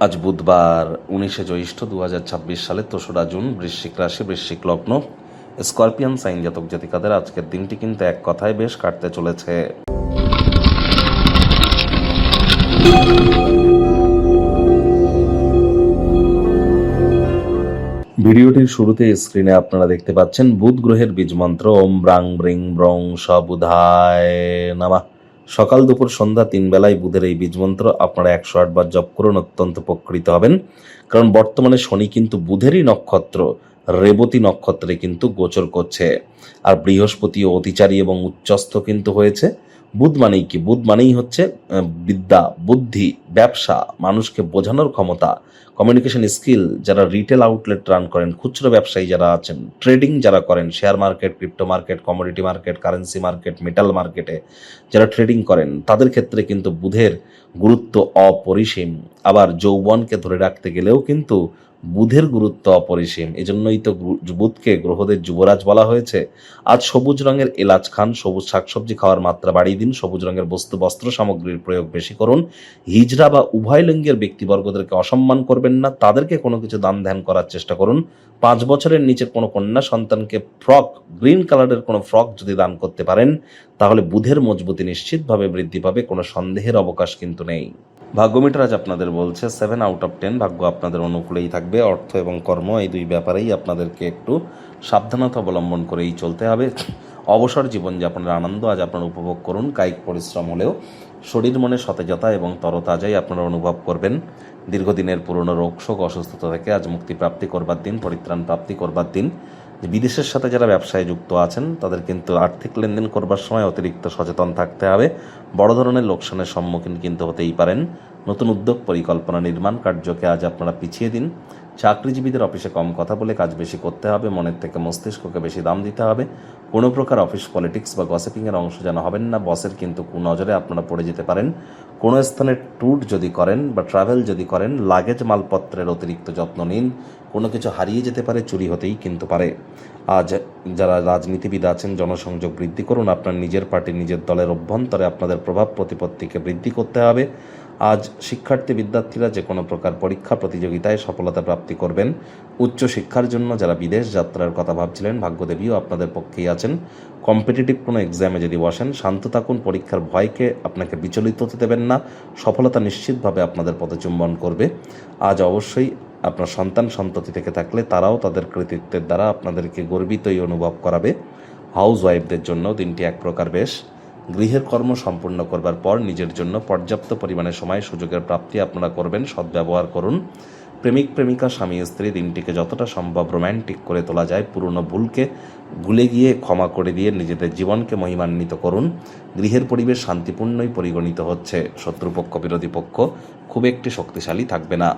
আজ বুধবার 19শে জ্যৈষ্ঠ 2026 সালের 3রা জুন। বৃশ্চিক রাশি, বৃশ্চিক লগ্ন, স্করপিয়ান সাইন জাতক জাতিকাদের আজকের দিনটি কিন্তু এক কথায় বেশ কাটতে চলেছে। ভিডিওটির শুরুতে স্ক্রিনে আপনারা দেখতে পাচ্ছেন বুধ গ্রহের বীজ মন্ত্র ওম ব্রাং ব্রিং ব্রং স বুধায় নমঃ। সকাল দুপুর সন্ধ্যা 3 বেলায় বুধের এই বীজ মন্ত্র আপনারা 108 বার জপ করুন, অত্যন্ত উপকৃত হবেন। কারণ বর্তমানে শনি কিন্তু বুধেরই নক্ষত্র রেবতী নক্ষত্রে কিন্তু গোচর করছে, আর বৃহস্পতি অতিচারী এবং উচ্চস্থ কিন্তু হয়েছে। বুধ মানেই কি? বুধ মানেই হচ্ছে বিদ্যা, বুদ্ধি, ব্যবসা, মানুষকে বোঝানোর ক্ষমতা, কমিউনিকেশন স্কিল। যারা রিটেল আউটলেট রান করেন, খুচরো ব্যবসায়ী যারা আছেন, ট্রেডিং যারা করেন, share market, crypto market, commodity market, currency market, metal মার্কেটে যারা ট্রেডিং করেন, তাদের ক্ষেত্রে কিন্তু বুধের গুরুত্ব অপরিসীম। আবার যৌবনকে ধরে রাখতে গেলেও কিন্তু বুধের গুরুত্ব অপরিসীম। এজন্যই তো বুধকে গ্রহদের যুবরাজ বলা হয়েছে। আজ সবুজ রঙের এলাচ খান, সবুজ শাকসবজি খাওয়ার মাত্রা বাড়িয়ে দিন, সবুজ রঙের বস্ত্র সামগ্রীর প্রয়োগ বেশি করুন। হিজড়া বা উভয় লিঙ্গের ব্যক্তিবর্গদেরকে অসম্মান করবেন না, তাদেরকে কোনো কিছু দান ধ্যান করার চেষ্টা করুন। 5 বছরের নিচের কোনো কন্যা সন্তানকে গ্রিন কালারের কোনো ফ্রক যদি দান করতে পারেন, তাহলে বুধের মজবুতি নিশ্চিতভাবে বৃদ্ধি পাবে, কোনো সন্দেহের অবকাশ কিন্তু নেই। ভাগ্যমিটার আজ আপনাদের বলছে 7 আউট অফ 10। ভাগ্য আপনাদের অনুকূলেই থাকবে। অর্থ এবং কর্ম এই দুই ব্যাপারেই আপনাদেরকে একটু সাবধানতা অবলম্বন করেই চলতে হবে। অবসর জীবনযাপনের আনন্দ আজ আপনারা উপভোগ করুন। কায়িক পরিশ্রম হলেও শরীর মনে সতেজতা এবং তরতাজাই আপনারা অনুভব করবেন। দীর্ঘদিনের পুরনো রোগ শোক অসুস্থতা থেকে আজ মুক্তি প্রাপ্তি করবার দিন, পরিত্রাণ প্রাপ্তি করবার দিন। বিদেশের সাথে যারা ব্যবসায় যুক্ত আছেন, তাদের কিন্তু আর্থিক লেনদেন করবার সময় অতিরিক্ত সচেতন থাকতে হবে। বড় ধরনের লোকসানের সম্মুখীন কিন্তু হতেই পারেন। নতুন উদ্যোগ, পরিকল্পনা, নির্মাণ কার্যকে আজ আপনারা পিছিয়ে দিন। চাকরিজীবীদের অফিসে কম কথা বলে কাজ বেশি করতে হবে, মনের থেকে মস্তিষ্ককে বেশি দাম দিতে হবে। কোনো প্রকার অফিস পলিটিক্স বা গসিপিংয়ের অংশ যেন হবেন না। বসের কিন্তু কুনজরে আপনারা পড়ে যেতে পারেন। কোনো স্থানে ট্যুর যদি করেন বা ট্রাভেল যদি করেন, লাগেজ মালপত্রের অতিরিক্ত যত্ন নিন। কোনো কিছু হারিয়ে যেতে পারে, চুরি হতেই কিন্তু পারে। আজ যারা রাজনীতিবিদ আছেন, জনসংযোগ বৃদ্ধি করুন। আপনার নিজের পার্টি, নিজের দলের অভ্যন্তরে আপনাদের প্রভাব প্রতিপত্তিকে বৃদ্ধি করতে হবে। আজ বিদ্যার্থীরা যে কোনো প্রকার পরীক্ষা প্রতিযোগিতায় সফলতা প্রাপ্তি করবেন। উচ্চ শিক্ষার জন্য যারা বিদেশ যাত্রার কথা ভাবছিলেন, ভাগ্যদেবীও আপনাদের পক্ষেই আছেন। কম্পিটিটিভ কোনো এক্সামে যদি বসেন, শান্ত থাকুন। পরীক্ষার ভয়কে আপনাকে বিচলিত হতে দেবেন না। সফলতা নিশ্চিতভাবে আপনাদের পদচুম্বন করবে। আজ অবশ্যই আপনার সন্তান সন্ততি থেকে থাকলে তারাও তাদের কৃতিত্বের দ্বারা আপনাদেরকে গর্বিতই অনুভব করাবে। হাউস ওয়াইফদের জন্য দিনটি এক প্রকার বেশ। গৃহের কর্ম সম্পূর্ণ করবার পর নিজের জন্য পর্যাপ্ত পরিমাণে সময় সুযোগের প্রাপ্তি আপনারা করবেন। সদ্ব্যবহার করুন। প্রেমিক প্রেমিকা, স্বামী স্ত্রী দিনটিকে যতটা সম্ভব রোম্যান্টিক করে তোলা যায়, পুরনো ভুলকে ভুলে গিয়ে ক্ষমা করে দিয়ে নিজেদের জীবনকে মহিমান্বিত করুন। গৃহের পরিবেশ শান্তিপূর্ণই পরিগণিত হচ্ছে। শত্রুপক্ষ, বিরোধী পক্ষ খুব একটি শক্তিশালী থাকবে না।